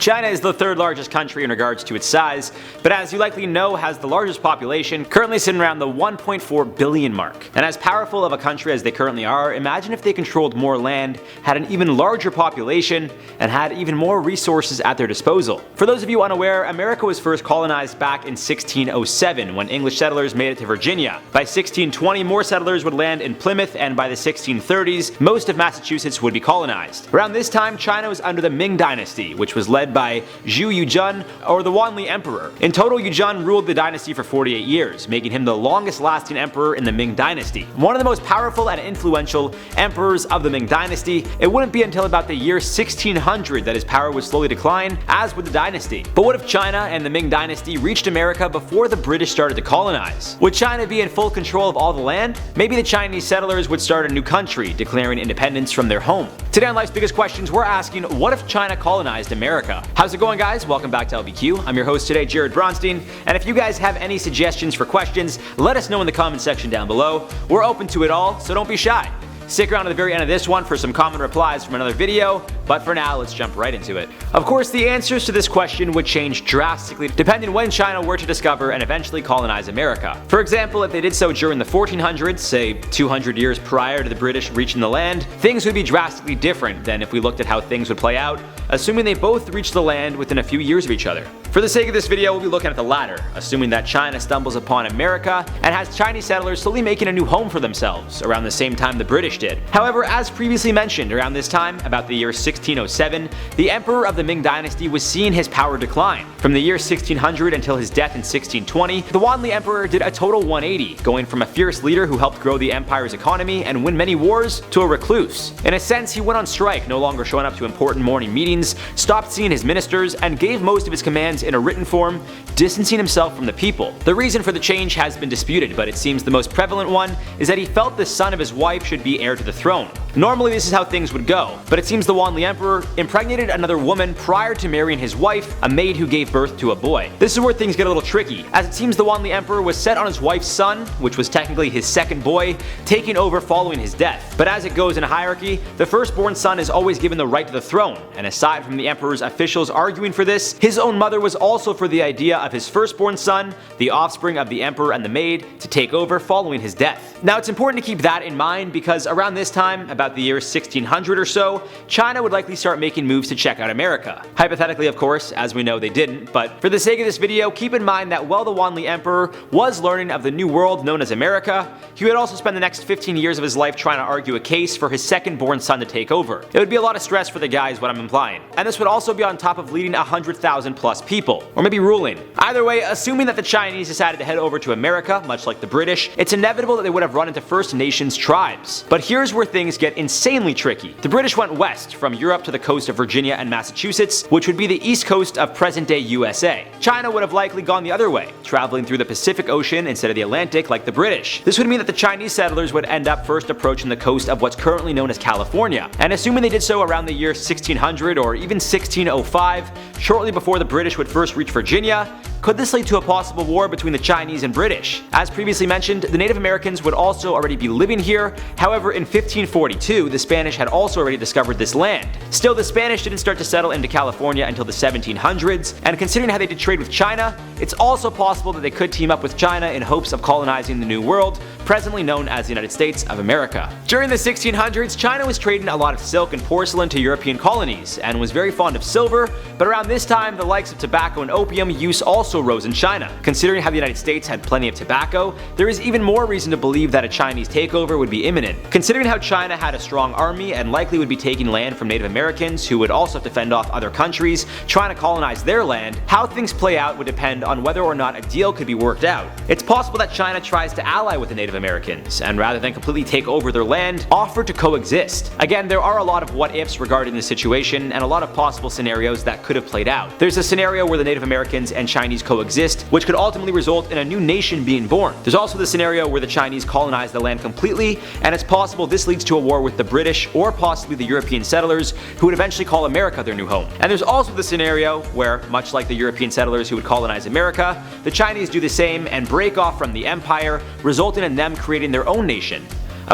China is the third largest country in regards to its size, but as you likely know has the largest population, currently sitting around the 1.4 billion mark. And as powerful of a country as they currently are, imagine if they controlled more land, had an even larger population, and had even more resources at their disposal. For those of you unaware, America was first colonized back in 1607 when English settlers made it to Virginia. By 1620, more settlers would land in Plymouth, and by the 1630s, most of Massachusetts would be colonized. Around this time, China was under the Ming Dynasty, which was led by Zhu Yuzhen, or the Wanli Emperor. In total, Yuzhen ruled the dynasty for 48 years, making him the longest lasting emperor in the Ming Dynasty. One of the most powerful and influential emperors of the Ming Dynasty, it wouldn't be until about the year 1600 that his power would slowly decline, as would the dynasty. But what if China and the Ming Dynasty reached America before the British started to colonize? Would China be in full control of all the land? Maybe the Chinese settlers would start a new country, declaring independence from their home. Today on Life's Biggest Questions, we're asking, what if China colonized America? How's it going, guys? Welcome back to LBQ. I'm your host today, Jared Bronstein, and if you guys have any suggestions for questions, let us know in the comment section down below. We're open to it all, so don't be shy. Stick around to the very end of this one for some common replies from another video, but for now, let's jump right into it. Of course, the answers to this question would change drastically depending when China were to discover and eventually colonize America. For example, if they did so during the 1400s, say 200 years prior to the British reaching the land, things would be drastically different than if we looked at how things would play out, assuming they both reached the land within a few years of each other. For the sake of this video, we'll be looking at the latter, assuming that China stumbles upon America and has Chinese settlers slowly making a new home for themselves, around the same time the British did. However, as previously mentioned, around this time, about the year 1607, the emperor of the Ming Dynasty was seeing his power decline. From the year 1600 until his death in 1620, the Wanli Emperor did a total 180, going from a fierce leader who helped grow the empire's economy and win many wars to a recluse. In a sense, he went on strike, no longer showing up to important morning meetings, stopped seeing his ministers, and gave most of his commands in a written form, distancing himself from the people. The reason for the change has been disputed, but it seems the most prevalent one is that he felt the son of his wife should be heir to the throne. Normally this is how things would go, but it seems the Wanli Emperor impregnated another woman prior to marrying his wife, a maid who gave birth to a boy. This is where things get a little tricky, as it seems the Wanli Emperor was set on his wife's son, which was technically his second boy, taking over following his death. But as it goes in hierarchy, the firstborn son is always given the right to the throne, and aside from the emperor's officials arguing for this, his own mother was also for the idea of his firstborn son, the offspring of the emperor and the maid, to take over following his death. Now it's important to keep that in mind because around this time, about the year 1600 or so, China would likely start making moves to check out America. Hypothetically, of course, as we know they didn't, but for the sake of this video, keep in mind that while the Wanli Emperor was learning of the new world known as America, he would also spend the next 15 years of his life trying to argue a case for his second-born son to take over. It would be a lot of stress for the guy is what I'm implying. And this would also be on top of leading 100,000 plus people, or maybe ruling. Either way, assuming that the Chinese decided to head over to America, much like the British, it's inevitable that they would have run into First Nations tribes. But here's where things get insanely tricky. The British went west from Europe to the coast of Virginia and Massachusetts, which would be the east coast of present-day USA. China would have likely gone the other way, traveling through the Pacific Ocean instead of the Atlantic like the British. This would mean that the Chinese settlers would end up first approaching the coast of what's currently known as California, and assuming they did so around the year 1600 or even 1605, shortly before the British would first reach Virginia, could this lead to a possible war between the Chinese and British? As previously mentioned, the Native Americans would also already be living here. However, in 1542, the Spanish had also already discovered this land. Still, the Spanish didn't start to settle into California until the 1700s, and considering how they did trade with China, it's also possible that they could team up with China in hopes of colonizing the New World, presently known as the United States of America. During the 1600s, China was trading a lot of silk and porcelain to European colonies, and was very fond of silver, but around this time, the likes of tobacco and opium use also rose in China. Considering how the United States had plenty of tobacco, there is even more reason to believe that a Chinese takeover would be imminent. Considering how China had a strong army and likely would be taking land from Native Americans who would also have to fend off other countries trying to colonize their land, how things play out would depend on whether or not a deal could be worked out. It's possible that China tries to ally with the Native Americans, and rather than completely take over their land, offer to coexist. Again, there are a lot of what-ifs regarding this situation, and a lot of possible scenarios that could have played out. There's a scenario where the Native Americans and Chinese coexist, which could ultimately result in a new nation being born. There's also the scenario where the Chinese colonize the land completely, and it's possible this leads to a war with the British or possibly the European settlers who would eventually call America their new home. And there's also the scenario where, much like the European settlers who would colonize America, the Chinese do the same and break off from the empire, resulting in them creating their own nation.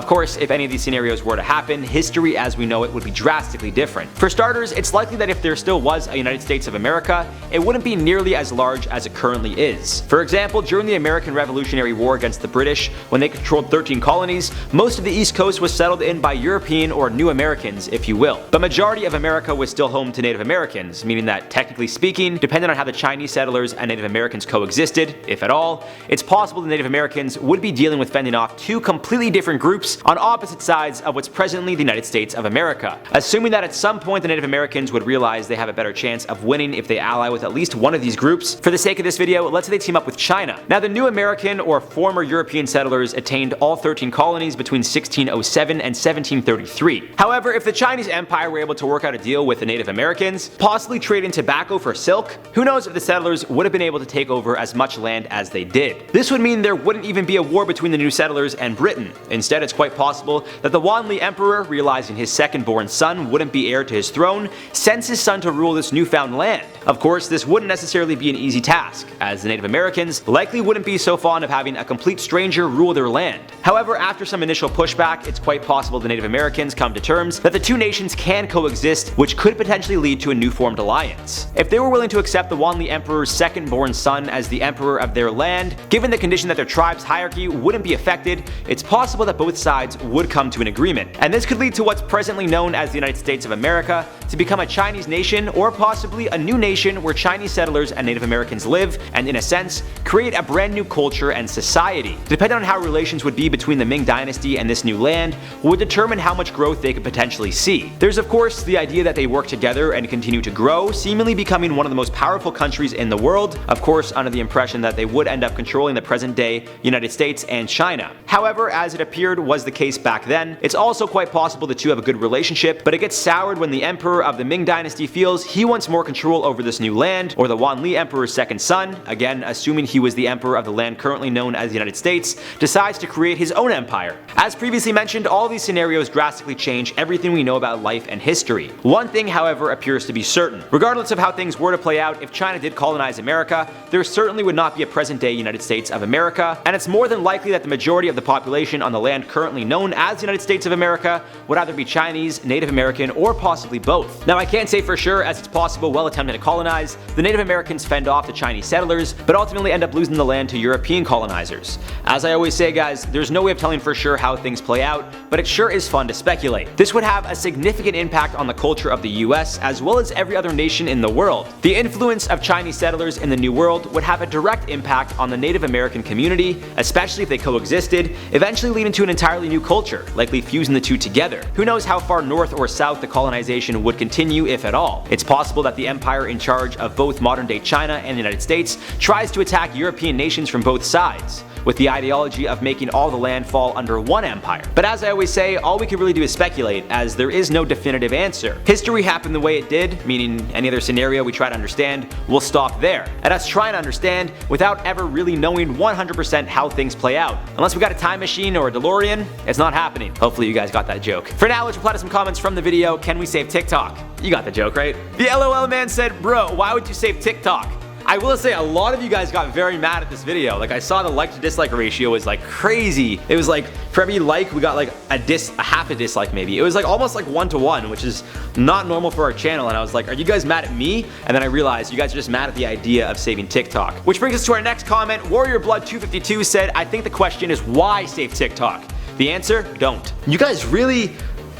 Of course, if any of these scenarios were to happen, history as we know it would be drastically different. For starters, it's likely that if there still was a United States of America, it wouldn't be nearly as large as it currently is. For example, during the American Revolutionary War against the British, when they controlled 13 colonies, most of the East Coast was settled in by European or New Americans, if you will. The majority of America was still home to Native Americans, meaning that, technically speaking, depending on how the Chinese settlers and Native Americans coexisted, if at all, it's possible the Native Americans would be dealing with fending off two completely different groups on opposite sides of what's presently the United States of America. Assuming that at some point the Native Americans would realize they have a better chance of winning if they ally with at least one of these groups, for the sake of this video, let's say they team up with China. Now, the new American or former European settlers attained all 13 colonies between 1607 and 1733. However, if the Chinese Empire were able to work out a deal with the Native Americans, possibly trading tobacco for silk, who knows if the settlers would have been able to take over as much land as they did. This would mean there wouldn't even be a war between the new settlers and Britain. Instead, it's quite possible that the Wanli Emperor, realizing his second-born son wouldn't be heir to his throne, sends his son to rule this newfound land. Of course, this wouldn't necessarily be an easy task, as the Native Americans likely wouldn't be so fond of having a complete stranger rule their land. However, after some initial pushback, it's quite possible the Native Americans come to terms that the two nations can coexist, which could potentially lead to a new formed alliance. If they were willing to accept the Wanli Emperor's second-born son as the emperor of their land, given the condition that their tribe's hierarchy wouldn't be affected, it's possible that both sides would come to an agreement. And this could lead to what's presently known as the United States of America to become a Chinese nation, or possibly a new nation where Chinese settlers and Native Americans live, and in a sense, create a brand new culture and society. Depending on how relations would be between the Ming Dynasty and this new land would determine how much growth they could potentially see. There's of course the idea that they work together and continue to grow, seemingly becoming one of the most powerful countries in the world, of course under the impression that they would end up controlling the present day United States and China. However, as it appeared was the case back then, it's also quite possible the two have a good relationship, but it gets soured when the emperor of the Ming Dynasty feels he wants more control over this new land, or the Wanli Emperor's second son, again assuming he was the emperor of the land currently known as the United States, decides to create his own empire. As previously mentioned, all these scenarios drastically change everything we know about life and history. One thing, however, appears to be certain. Regardless of how things were to play out, if China did colonize America, there certainly would not be a present-day United States of America, and it's more than likely that the majority of the population on the land currently known as the United States of America would either be Chinese, Native American, or possibly both. Now, I can't say for sure, as it's possible while attempting to colonize, the Native Americans fend off the Chinese settlers, but ultimately end up losing the land to European colonizers. As I always say, guys, there's no way of telling for sure how things play out, but it sure is fun to speculate. This would have a significant impact on the culture of the US as well as every other nation in the world. The influence of Chinese settlers in the New World would have a direct impact on the Native American community, especially if they coexisted, eventually leading to an entirely new culture, likely fusing the two together. Who knows how far north or south the colonization would continue, if at all. It's possible that the empire in charge of both modern-day China and the United States tries to attack European nations from both sides, with the ideology of making all the land fall under one empire. But as I always say, all we can really do is speculate, as there is no definitive answer. History happened the way it did, meaning any other scenario we try to understand will stop there, and us trying to understand without ever really knowing 100% how things play out. Unless we got a time machine or a DeLorean, it's not happening. Hopefully you guys got that joke. For now, let's reply to some comments from the video. Can we save TikTok? You got the joke, right? The LOL man said, bro, why would you save TikTok? I will say a lot of you guys got very mad at this video. Like, I saw the like to dislike ratio was like crazy. It was like for every like we got like a half a dislike maybe. It was like almost like 1-to-1, which is not normal for our channel. And I was like, are you guys mad at me? And then I realized you guys are just mad at the idea of saving TikTok. Which brings us to our next comment. Warrior Blood 252 said, I think the question is why save TikTok? The answer, don't. You guys really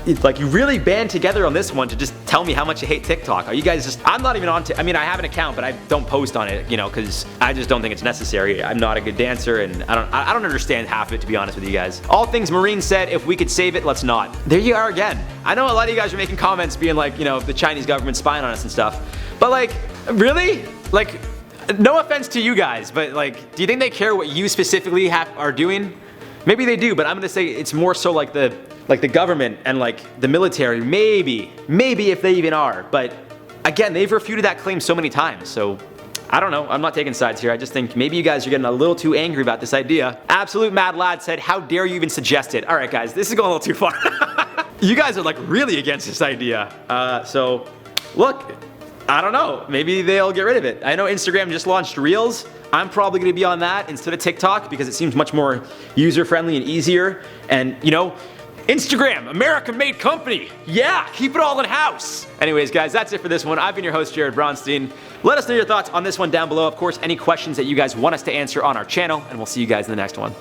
you really band together on this one to just tell me how much you hate TikTok. Are you guys just, I'm not even on I mean, I have an account, but I don't post on it, you know, because I just don't think it's necessary. I'm not a good dancer, and I don't understand half of it, to be honest with you guys. All Things Marine said, if we could save it, let's not. There you are again. I know a lot of you guys are making comments being like, you know, the Chinese government spying on us and stuff, but like, really? Like, no offense to you guys, but like, do you think they care what you specifically are doing? Maybe they do, but I'm gonna say it's more so like the government and like the military, maybe if they even are. But again, they've refuted that claim so many times, so I don't know. I'm not taking sides here. I just think maybe you guys are getting a little too angry about this idea. Absolute Mad Lad said, how dare you even suggest it? All right, guys, this is going a little too far. You guys are like really against this idea. So look, I don't know, maybe they'll get rid of it. I know Instagram just launched Reels. I'm probably gonna be on that instead of TikTok because it seems much more user-friendly and easier. And you know, Instagram, American-made company. Yeah, keep it all in-house. Anyways, guys, that's it for this one. I've been your host, Jared Bronstein. Let us know your thoughts on this one down below. Of course, any questions that you guys want us to answer on our channel, and we'll see you guys in the next one.